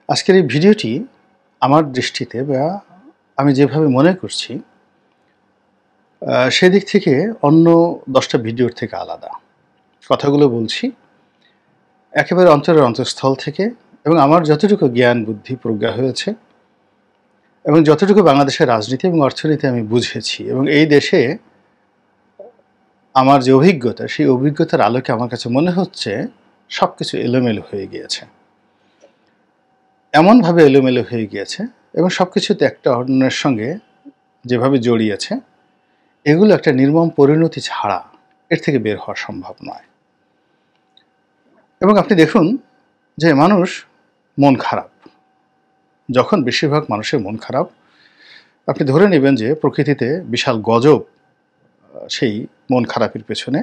আজকের এই ভিডিওটি আমার দৃষ্টিতে বা আমি যেভাবে মনে করছি সেদিক থেকে অন্য ১০টা ভিডিওর থেকে আলাদা। কথাগুলো বলছি একেবারে অন্তরের অন্তঃস্থল থেকে এবং আমার যতটুকু জ্ঞান, বুদ্ধি, প্রজ্ঞা হয়েছে এবং যতটুকু বাংলাদেশের রাজনীতি এবং অর্থনীতি আমি বুঝেছি এবং এই দেশে আমার যে অভিজ্ঞতা, সেই অভিজ্ঞতার আলোকে আমার কাছে মনে হচ্ছে সবকিছু এলোমেলো হয়ে গিয়েছে। এমনভাবে এলোমেলো হয়ে গিয়েছে এবং সবকিছুতে একটা অন্যের সঙ্গে যেভাবে জড়িয়েছে, এগুলো একটা নির্মম পরিণতি ছাড়া এর থেকে বের হওয়া সম্ভব নয়। এবং আপনি দেখুন যে মানুষ মন খারাপ। যখন বেশিরভাগ মানুষের মন খারাপ, আপনি ধরে নেবেন যে প্রকৃতিতে বিশাল গজব সেই মন খারাপের পেছনে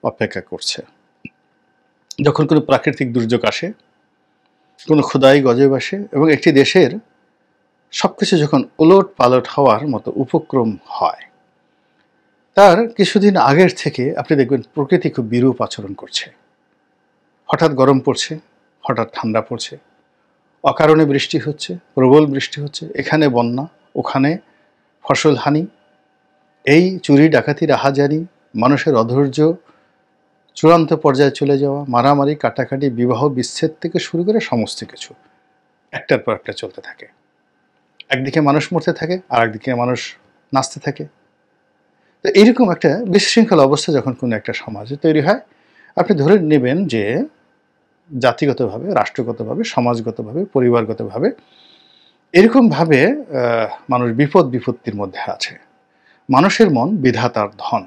অপেক্ষা করছে। যখন কোনো প্রাকৃতিক দুর্যোগ আসে, কোনো খোদাই গজব আসে এবং একটি দেশের সবকিছু যখন ওলট পালট হওয়ার মতো উপক্রম হয়, তার কিছুদিন আগের থেকে আপনি দেখবেন প্রকৃতি খুব বিরূপ আচরণ করছে। হঠাৎ গরম পড়ছে, হঠাৎ ঠান্ডা পড়ছে, অকারণে বৃষ্টি হচ্ছে, প্রবল বৃষ্টি হচ্ছে, এখানে বন্যা, ওখানে ফসল হানি, এই চুরি ডাকাতি রাহাজানি, মানুষের অধৈর্য চূড়ান্ত পর্যায়ে চলে যাওয়া, মারামারি কাটাকাটি, বিবাহ বিচ্ছেদ থেকে শুরু করে সমস্ত কিছু একটার পর একটা চলতে থাকে। একদিকে মানুষ মরতে থাকে, আর একদিকে মানুষ নাচতে থাকে। তো এইরকম একটা বিশৃঙ্খল অবস্থা যখন কোনো একটা সমাজে তৈরি হয়, আপনি ধরে নেবেন যে জাতিগতভাবে, রাষ্ট্রগতভাবে, সমাজগতভাবে, পরিবারগতভাবে এরকমভাবে মানুষ বিপত্তির মধ্যে আছে। মানুষের মন বিধাতার ধন,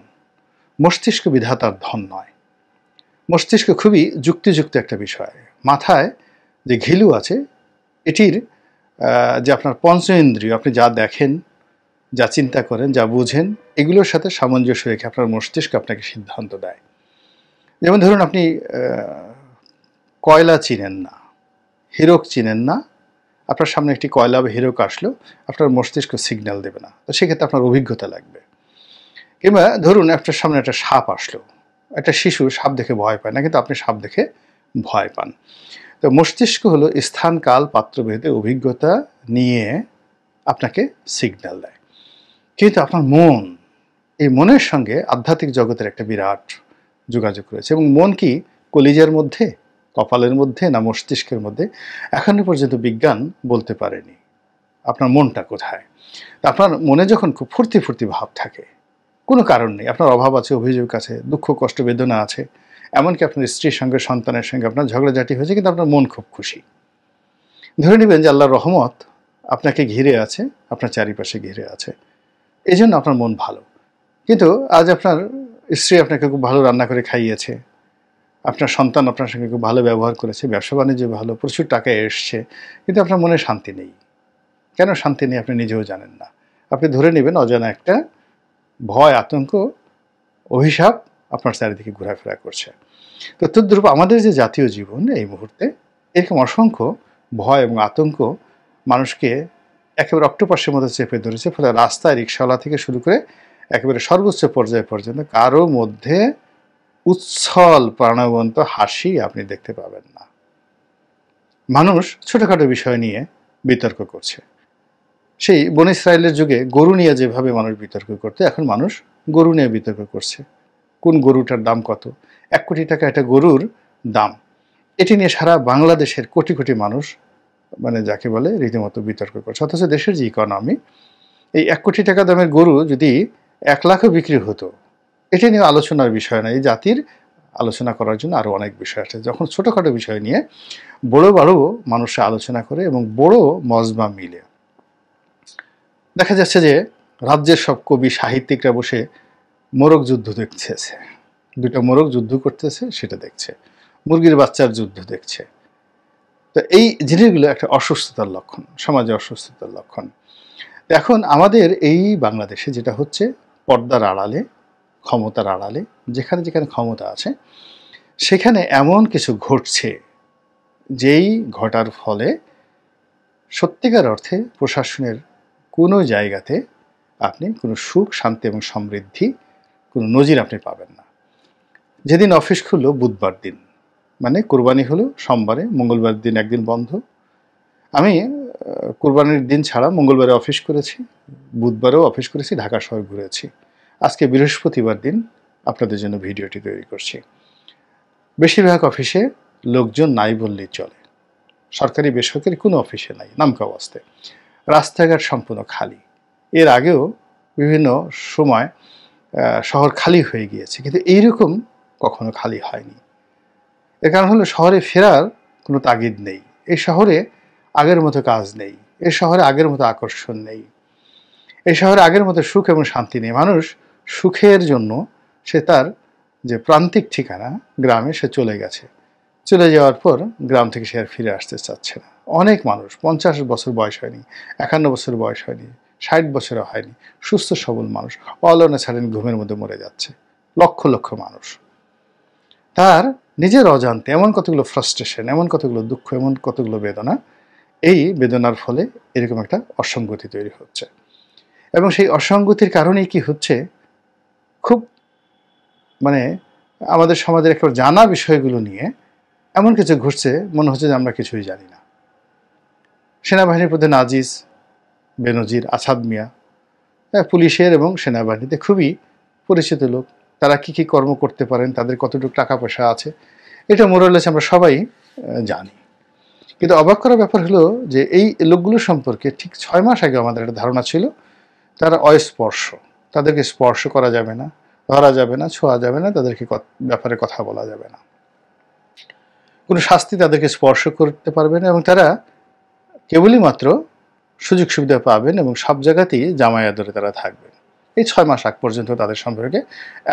মস্তিষ্ক বিধাতার ধন নয়। মস্তিষ্ক খুবই যুক্তিযুক্ত একটা বিষয়। মাথায় যে ঘিলু আছে, এটির যে আপনার পঞ্চেন্দ্রিয়, আপনি যা দেখেন, যা চিন্তা করেন, যা বুঝেন, এগুলোর সাথে সামঞ্জস্য রেখে আপনার মস্তিষ্ক আপনাকে সিদ্ধান্ত দেয়। যেমন ধরুন, আপনি কয়লা চিনেন না, হীরক চিনেন না, আপনার সামনে একটি কয়লা বা হীরক আসলো, আপনার মস্তিষ্ক সিগন্যাল দেবে না, তো সেক্ষেত্রে আপনার অভিজ্ঞতা লাগবে। কিংবা ধরুন আপনার সামনে একটা সাপ আসলো, একটা শিশু সাপ দেখে ভয় পায় না, কিন্তু আপনি সাপ দেখে ভয় পান। তো মস্তিষ্ক হলো স্থান কাল পাত্রভেদে অভিজ্ঞতা নিয়ে আপনাকে সিগন্যাল দেয়। কিন্তু আপনার মন, এই মনের সঙ্গে আধ্যাত্মিক জগতের একটা বিরাট যোগাযোগ রয়েছে। এবং মন কি কলিজার মধ্যে, কপালের মধ্যে, না মস্তিষ্কের মধ্যে, এখনো পর্যন্ত বিজ্ঞান বলতে পারেনি। আপনার মনটা কোথায়? আপনার মনে যখন খুব ফুর্তি ভাব থাকে, কোনো কারণ নেই, আপনার অভাব আছে, অভিযোগ আছে, দুঃখ কষ্ট বেদনা আছে, এমনকি আপনার স্ত্রীর সঙ্গে, সন্তানের সঙ্গে আপনার ঝগড়াঝাটি হয়েছে, কিন্তু আপনার মন খুব খুশি। ধরে নেবেন যে আল্লাহর রহমত আপনাকে ঘিরে আছে, আপনার চারিপাশে ঘিরে আছে, এই জন্য আপনার মন ভালো। কিন্তু আজ আপনার স্ত্রী আপনাকে খুব ভালো রান্না করে খাইয়েছে, আপনার সন্তান আপনার সঙ্গে খুব ভালো ব্যবহার করেছে, ব্যবসা বাণিজ্য ভালো, প্রচুর টাকা এসছে, কিন্তু আপনার মনে শান্তি নেই। কেন শান্তি নেই আপনি নিজেও জানেন না। আপনি ধরে নেবেন অজানা একটা ভয়, আতঙ্ক, অভিশাপ আপনার চারিদিকে ঘোরাফেরা করছে। তো তদ্রূপ আমাদের যে জাতীয় জীবন এই মুহূর্তে, এরকম অসংখ্য ভয় এবং আতঙ্ক মানুষকে একেবারে অক্টোপাসের মধ্যে চেপে ধরেছে। ফলে রাস্তায় রিক্সাওয়ালা থেকে শুরু করে একেবারে সর্বোচ্চ পর্যায় পর্যন্ত কারো মধ্যে উচ্ছল প্রাণবন্ত হাসি আপনি দেখতে পাবেন না। মানুষ ছোটখাটো বিষয় নিয়ে বিতর্ক করছে। সেই বনী ইসরায়েলের যুগে গরু নিয়ে যেভাবে মানুষ বিতর্ক করতে, এখন মানুষ গরু নিয়ে বিতর্ক করছে। কোন গরুটার দাম কত, 1 কোটি টাকা একটা গরুর দাম, এটি নিয়ে সারা বাংলাদেশের কোটি কোটি মানুষ, মানে যাকে বলে রীতিমতো বিতর্ক করছে। অথচ দেশের যে ইকোনমি, এই 1 কোটি টাকা দামের গরু যদি 1 লাখও বিক্রি হতো, এটা নিয়ে আলোচনার বিষয় না। এই জাতির আলোচনা করার জন্য আরও অনেক বিষয় আছে। যখন ছোটোখাটো বিষয় নিয়ে বড় মানুষরা আলোচনা করে এবং বড় মজমা মিলে, দেখা যাচ্ছে যে রাজ্যের সব কবি সাহিত্যিকরা বসে মোরগ যুদ্ধ দেখতেছে, 2টা মোরগ যুদ্ধ করতেছে সেটা দেখছে, মুরগির বাচ্চার যুদ্ধ দেখছে। তো এই জিনিসগুলো একটা অসুস্থতার লক্ষণ, সমাজে অসুস্থতার লক্ষণ। এখন আমাদের এই বাংলাদেশে যেটা হচ্ছে, পর্দার আড়ালে, ক্ষমতার আড়ালে, যেখানে যেখানে ক্ষমতা আছে সেখানে এমন কিছু ঘটছে, যেই ঘটার ফলে সত্যিকার অর্থে প্রশাসনের কোনো জায়গাতে আপনি কোনো সুখ, শান্তি এবং সমৃদ্ধি, কোনো নজির আপনি পাবেন না। যেদিন অফিস খুললো বুধবার দিন, মানে কোরবানি হলো সোমবারে, মঙ্গলবার দিন একদিন বন্ধ, আমি কুরবানির দিন ছাড়া মঙ্গলবারে অফিস করেছি, বুধবারেও অফিস করেছি, ঢাকা শহর ঘুরেছি। আজকে বৃহস্পতিবার দিন আপনাদের জন্য ভিডিওটি তৈরি করছি। বেশিরভাগ অফিসে লোকজন নাই বললেই চলে, সরকারি বেসরকারি কোনো অফিসে নাই, নামকা অবস্থায়। রাস্তাঘাট সম্পূর্ণ খালি। এর আগেও বিভিন্ন সময় শহর খালি হয়ে গিয়েছে, কিন্তু এইরকম কখনো খালি হয়নি। এর কারণ হলো শহরে ফেরার কোনো তাগিদ নেই। এই শহরে আগের মতো কাজ নেই, এই শহরে আগের মতো আকর্ষণ নেই, এই শহরে আগের মতো সুখ এবং শান্তি নেই। মানুষ সুখের জন্য সে তার যে প্রান্তিক ঠিকানা গ্রামে সে চলে গেছে। চলে যাওয়ার পর গ্রাম থেকে সে আর ফিরে আসতে চাচ্ছে না। অনেক মানুষ 50 বছর বয়স হয়নি, 51 বছর বয়স হয়নি, 60 বছরও হয়নি, সুস্থ সবল মানুষ অল অন এ সাডেন ঘুমের মধ্যে মরে যাচ্ছে। লক্ষ লক্ষ মানুষ তার নিজের অজান্তে এমন কতগুলো ফ্রাস্ট্রেশন, এমন কতগুলো দুঃখ, এমন কতগুলো বেদনা, এই বেদনার ফলে এরকম একটা অসঙ্গতি তৈরি হচ্ছে। এবং সেই অসঙ্গতির কারণেই কি হচ্ছে, খুব মানে আমাদের সমাজের একটা জানা বিষয়গুলো নিয়ে এমন কিছু ঘটছে মনে হচ্ছে যে আমরা কিছুই জানি না। সেনাবাহিনীর প্রধান আজিজ বেনজির আসাদ মিয়া পুলিশের এবং সেনাবাহিনীতে খুবই পরিচিত লোক। তারা কি কি কর্ম করতে পারেন, তাদের কতটুকু টাকা পয়সা আছে, এটা মোরালেস আমরা সবাই জানি। কিন্তু অবাক করার ব্যাপার হলো যে এই লোকগুলো সম্পর্কে ঠিক 6 মাস আগে আমাদের একটা ধারণা ছিল তারা অস্পর্শ, তাদেরকে স্পর্শ করা যাবে না, ধরা যাবে না, ছোঁয়া যাবে না, তাদেরকে ব্যাপারে কথা বলা যাবে না, কোনো শাস্তি তাদেরকে স্পর্শ করতে পারবে না, এবং তারা কেবলই মাত্র সুযোগ সুবিধা পাবেন এবং সব জায়গাতেই জামাই আদরে তারা থাকবেন। এই 6 মাস আগ পর্যন্ত তাদের সম্পর্কে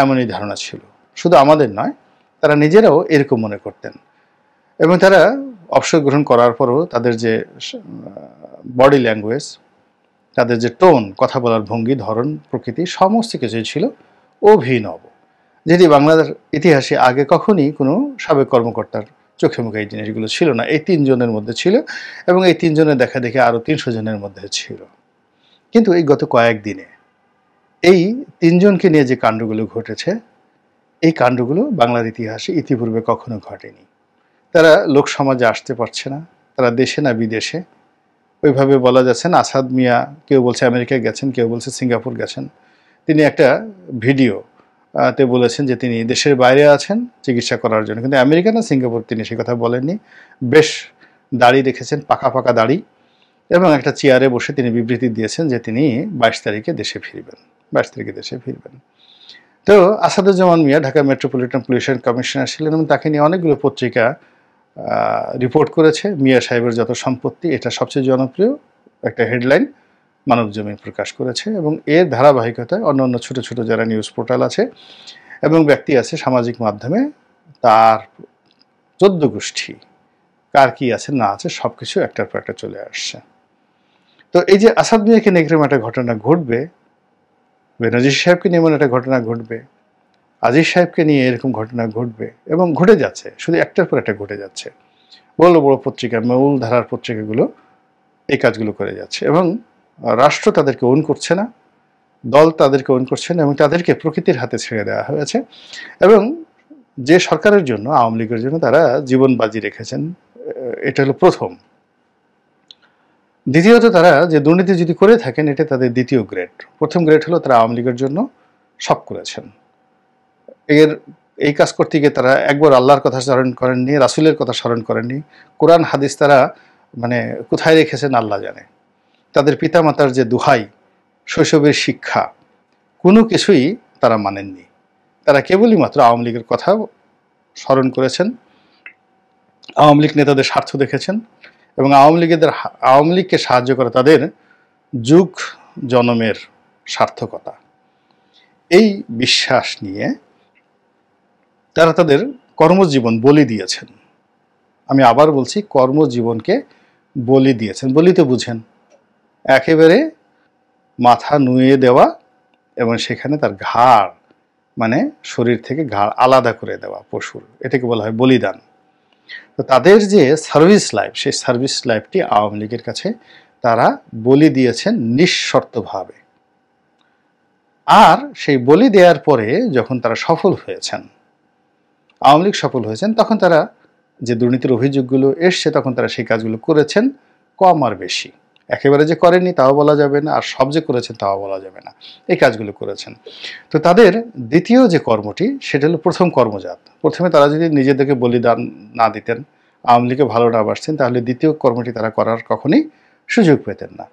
এমনই ধারণা ছিল। শুধু আমাদের নয়, তারা নিজেরাও এরকম মনে করতেন। এবং তারা অবসর গ্রহণ করার পরও তাদের যে বডি ল্যাঙ্গুয়েজ, তাদের যে টোন, কথা বলার ভঙ্গি, ধরন, প্রকৃতি, সমস্ত কিছুই ছিল অভিনব, যেটি বাংলাদেশ ইতিহাসে আগে কখনই কোনো সাবেক কর্মকর্তার চোখে মুখে এই জিনিসগুলো ছিল না। এই 3 জনের মধ্যে ছিল, এবং এই 3 জনের দেখা দেখে আরও 300 জনের মধ্যে ছিল। কিন্তু এই গত কয়েকদিনে এই 3 জনকে নিয়ে যে কাণ্ডগুলো ঘটেছে, এই কাণ্ডগুলো বাংলার ইতিহাসে ইতিপূর্বে কখনো ঘটেনি। তারা লোক সমাজে আসতে পারছে না, তারা দেশে না বিদেশে। ওইভাবে বলা যাচ্ছে না। আসাদ মিয়া কেউ বলছে আমেরিকায় গেছেন, কেউ বলছে সিঙ্গাপুর গেছেন। তিনি একটা ভিডিও তে বলেছেন যে তিনি দেশের বাইরে আছেন চিকিৎসা করার জন্য, কিন্তু আমেরিকা না সিঙ্গাপুর তিনি সে কথা বলেননি। বেশ দাড়ি রেখেছেন, পাকা পাকা দাড়ি, এবং একটা চেয়ারে বসে তিনি বিবৃতি দিয়েছেন যে তিনি 22 তারিখে দেশে ফিরবেন, 22 তারিখে দেশে ফিরবেন। তো আসাদুজ্জামান মিয়া ঢাকা মেট্রোপলিটন পুলিশের কমিশনার ছিলেন, এবং তাকে নিয়ে অনেকগুলো পত্রিকা রিপোর্ট করেছে। মিয়া সাহেবের যত সম্পত্তি, এটা সবচেয়ে জনপ্রিয় একটা হেডলাইন মানবজমিন প্রকাশ করেছে। এবং এর ধারাবাহিকতায় অন্যান্য ছোট ছোট যারা নিউজ পোর্টাল আছে এবং ব্যক্তি আছে সামাজিক মাধ্যমে, তার 14 গোষ্ঠী কার কি আছে না আছে সব কিছু একটার পর একটা চলে আসছে। তো এই যে আসাদ মিয়াকে নিয়ে এরকম একটা ঘটনা ঘটবে, বেনজির সাহেবকে নিয়ে এমন একটা ঘটনা ঘটবে, আজিজ সাহেবকে নিয়ে এরকম ঘটনা ঘটবে, এবং ঘটে যাচ্ছে, শুধু একটার পর একটা ঘটে যাচ্ছে। বড় বড় পত্রিকা, মূল ধারার পত্রিকাগুলো এই কাজগুলো করে যাচ্ছে, এবং রাষ্ট্র তাদেরকে ওন করছে না, দল তাদেরকে ওন করছে না, এবং তাদেরকে প্রকৃতির হাতে ছেড়ে দেওয়া হয়েছে। এবং যে সরকারের জন্য, আওয়ামী লীগের জন্য তারা জীবন বাজি রেখেছেন, এটা হলো প্রথম। দ্বিতীয়ত, তারা যে দুর্নীতি যদি করে থাকেন এটা তাদের দ্বিতীয় গ্রেড। প্রথম গ্রেড হলো তারা আওয়ামী লীগের জন্য সব করেছেন। এই কাজ করতে গিয়ে তারা একবার আল্লাহর কথা স্মরণ করেননি, রাসূলের কথা স্মরণ করেননি, কোরআন হাদিস তারা মানে কোথায় রেখেছেন আল্লাহ জানে। তাদের পিতামাতার যে দোহাই, শৈশবের শিক্ষা, কোনো কিছুই তারা মানেননি। তারা কেবলই মাত্র আওয়ামী লীগের কথা স্মরণ করেছেন, আওয়ামী লীগ নেতাদের স্বার্থ দেখেছেন, এবং আওয়ামী লীগকে সাহায্য করে তাদের যুগ জনমের সার্থকতা, এই বিশ্বাস নিয়ে তারা তাদের কর্মজীবন বলি দিয়েছেন। আমি আবার বলছি, কর্মজীবনকে বলি দিয়েছেন। বলি তো বুঝেন, একেবারে মাথা নুয়ে দেওয়া এবং সেখানে তার ঘাড়, মানে শরীর থেকে ঘাড় আলাদা করে দেওয়া পশুর, এটাকে বলা হয় বলিদান। তো তাদের যে সার্ভিস লাইফ, সেই সার্ভিস লাইফটি আওয়ামী লীগের কাছে তারা বলি দিয়েছেন নিঃশর্তভাবে। আর সেই বলি দেওয়ার পরে যখন তারা সফল হয়েছেন, আওয়ামী লীগ সফল হয়েছেন, তখন তারা যে দুর্নীতির অভিযোগগুলো এসছে তখন তারা সেই কাজগুলো করেছেন কম আর বেশি। একেবারে যে করেননি তাও বলা যাবে না, আর সব যে করেছেন তাও বলা যাবে না। এই কাজগুলো করেছেন। তো তাদের দ্বিতীয় যে কর্মটি সেটা হলো প্রথম কর্মজাত। প্রথমে তারা যদি নিজেদেরকে বলিদান না দিতেন, আওয়ামী লীগে ভালো না বাসতেন, তাহলে দ্বিতীয় কর্মটি তারা করার কখনোই সুযোগ পেতেন না।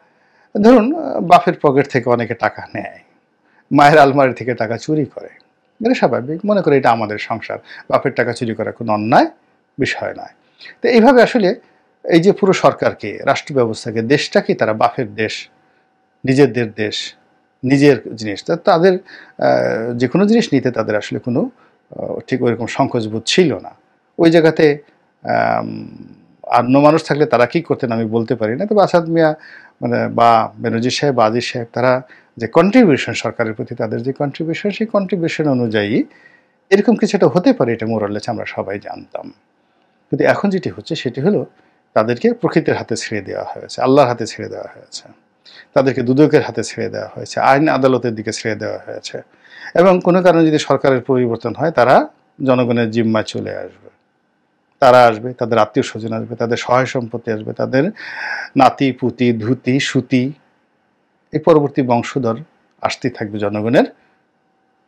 ধরুন বাপের পকেট থেকে অনেকে টাকা নেয়, মায়ের আলমারি থেকে টাকা চুরি করে, এটা স্বাভাবিক। মনে করে এটা আমাদের সংসার, বাপের টাকা চুরি করা কোনো অন্যায় বিষয় নয়। তো এইভাবে আসলে এই যে পুরো সরকারকে, রাষ্ট্র ব্যবস্থাকে, দেশটাকে তারা বাপের দেশ, নিজেদের দেশ, নিজের জিনিস, তাদের যে কোনো জিনিস নিতে তাদের আসলে কোনো ঠিক ওইরকম সংকোচবোধ ছিল না। ওই জায়গাতে অন্য মানুষ থাকলে তারা কী করতেন আমি বলতে পারি না। তবে আসাদ মিয়া মানে বা বেনজির সাহেব বা আজিজ সাহেব, তারা যে কন্ট্রিবিউশন সরকারের প্রতি তাদের যে কন্ট্রিবিউশন, সেই কন্ট্রিবিউশন অনুযায়ী এরকম কিছুটা হতে পারে, এটা মোরালেস আমরা সবাই জানতাম। কিন্তু এখন যেটি হচ্ছে সেটি হলো তাদেরকে প্রকৃতির হাতে ছেড়ে দেওয়া হয়েছে, আল্লাহর হাতে ছেড়ে দেওয়া হয়েছে, তাদেরকে দুদকের হাতে ছেড়ে দেওয়া হয়েছে, আইন আদালতের দিকে ছেড়ে দেওয়া হয়েছে। এবং কোনো কারণে যদি সরকারের পরিবর্তন হয়, তারা জনগণের জিম্মায় চলে আসবে। তারা আসবে, তাদের আত্মীয় স্বজন আসবে, তাদের সহায় সম্পত্তি আসবে, তাদের নাতি পুতি ধুতি সুতি, এই পরবর্তী বংশধর আসতেই থাকবে। জনগণের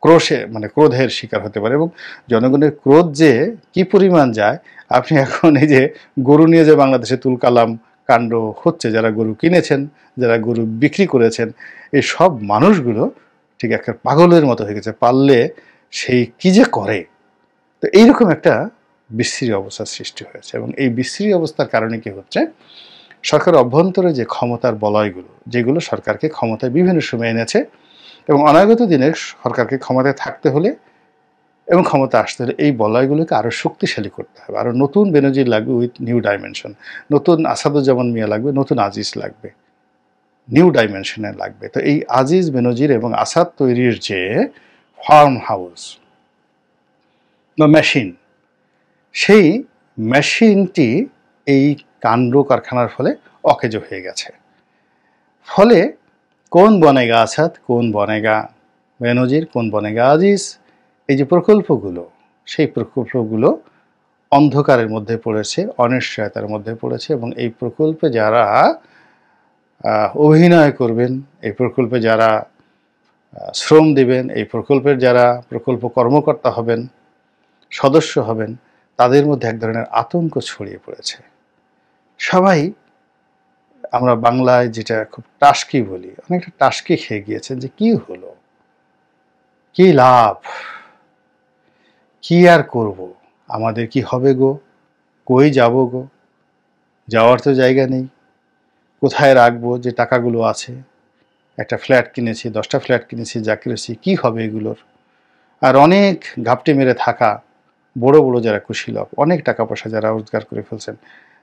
ক্রোশে মানে ক্রোধের শিকার হতে পারে। এবং জনগণের ক্রোধ যে কি পরিমাণ যায়, আপনি এখন এই যে গরু নিয়ে যে বাংলাদেশে তুলকালাম কাণ্ড হচ্ছে, যারা গরু কিনেছেন, যারা গরু বিক্রি করেছেন, এই সব মানুষগুলো ঠিক একটা পাগলের মতো হয়ে গেছে, পারলে সেই কি যে করে। তো এইরকম একটা বিশ্রী অবস্থার সৃষ্টি হয়েছে। এবং এই বিশ্রী অবস্থার কারণে কি হচ্ছে, সরকার অভ্যন্তরে যে ক্ষমতার বলয়গুলো, যেগুলো সরকারকে ক্ষমতায় বিভিন্ন সময় এনেছে, এবং অনাগত দিনে সরকারকে ক্ষমতায় থাকতে হলে এবং ক্ষমতা আসতে হলে এই বলয়গুলোকে আরও শক্তিশালী করতে হবে। আরও নতুন বেনজির লাগবে উইথ নিউ ডাইমেনশন, নতুন আসাদুজ্জামান মিয়া লাগবে, নতুন আজিজ লাগবে, নিউ ডাইমেনশনে লাগবে। তো এই আজিজ, বেনজির এবং আসাদ তৈরির যে ফার্ম হাউস বা মেশিন, সেই মেশিনটি এই কাণ্ড কারখানার ফলে অকেজো হয়ে গেছে। ফলে কোন বনেগা আসাদ, কোন বনেগা বেনজির, কোন বনেগা আজিজ, এই যে প্রকল্পগুলো, সেই প্রকল্পগুলো অন্ধকারের মধ্যে পড়েছে, অনিশ্চয়তার মধ্যে পড়েছে। এবং এই প্রকল্পে যারা অভিনয় করবেন, এই প্রকল্পে যারা শ্রম দিবেন, এই প্রকল্পের যারা প্রকল্প কর্মকর্তা হবেন, সদস্য হবেন, তাদের মধ্যে এক ধরনের আতঙ্ক ছড়িয়ে পড়েছে। সবাই, আমরা বাংলায় যেটা খুব টাসকি বলি, অনেকটা টাসকি খেয়ে গিয়েছেন যে কি হলো, কি লাভ, কি আর করব, আমাদের কি হবে গো, কই যাব গো, যাওয়ার তো জায়গা নেই, কোথায় রাখবো যে টাকাগুলো আছে, একটা ফ্ল্যাট কিনেছি, 10টা ফ্ল্যাট কিনেছি, যা কিনেছি, কী হবে এগুলোর। আর অনেক ঘাপটি মেরে থাকা বড় বড় যারা কুশীলব, অনেক টাকা পয়সা যারা রোজগার করে ফেলছেন,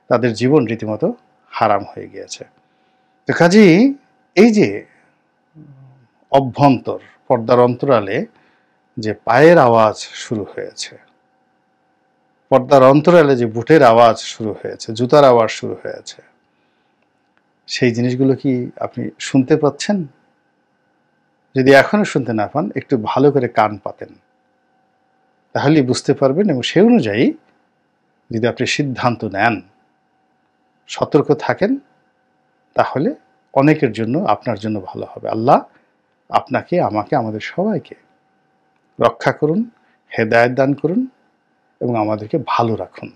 তাদের জীবন রীতিমতো হারাম হয়ে গিয়েছে। তো কাজেই এই যে অভ্যন্তর পর্দার অন্তরালে যে পায়ের আওয়াজ শুরু হয়েছে, পর্দার অন্তরালে যে বুটের আওয়াজ শুরু হয়েছে, জুতার আওয়াজ শুরু হয়েছে, সেই জিনিসগুলো কি আপনি শুনতে পাচ্ছেন? যদি এখনো শুনতে না পান, একটু ভালো করে কান পাতেন, তাহলেই বুঝতে পারবেন। এবং সেই অনুযায়ী যদি আপনি সিদ্ধান্ত নেন, সতর্ক থাকেন, তাহলে অনেকের জন্য, আপনার জন্য ভালো হবে। আল্লাহ আপনাকে, আমাকে, আমাদের সবাইকে রক্ষা করুন, হেদায়েত দান করুন এবং আমাদেরকে ভালো রাখুন।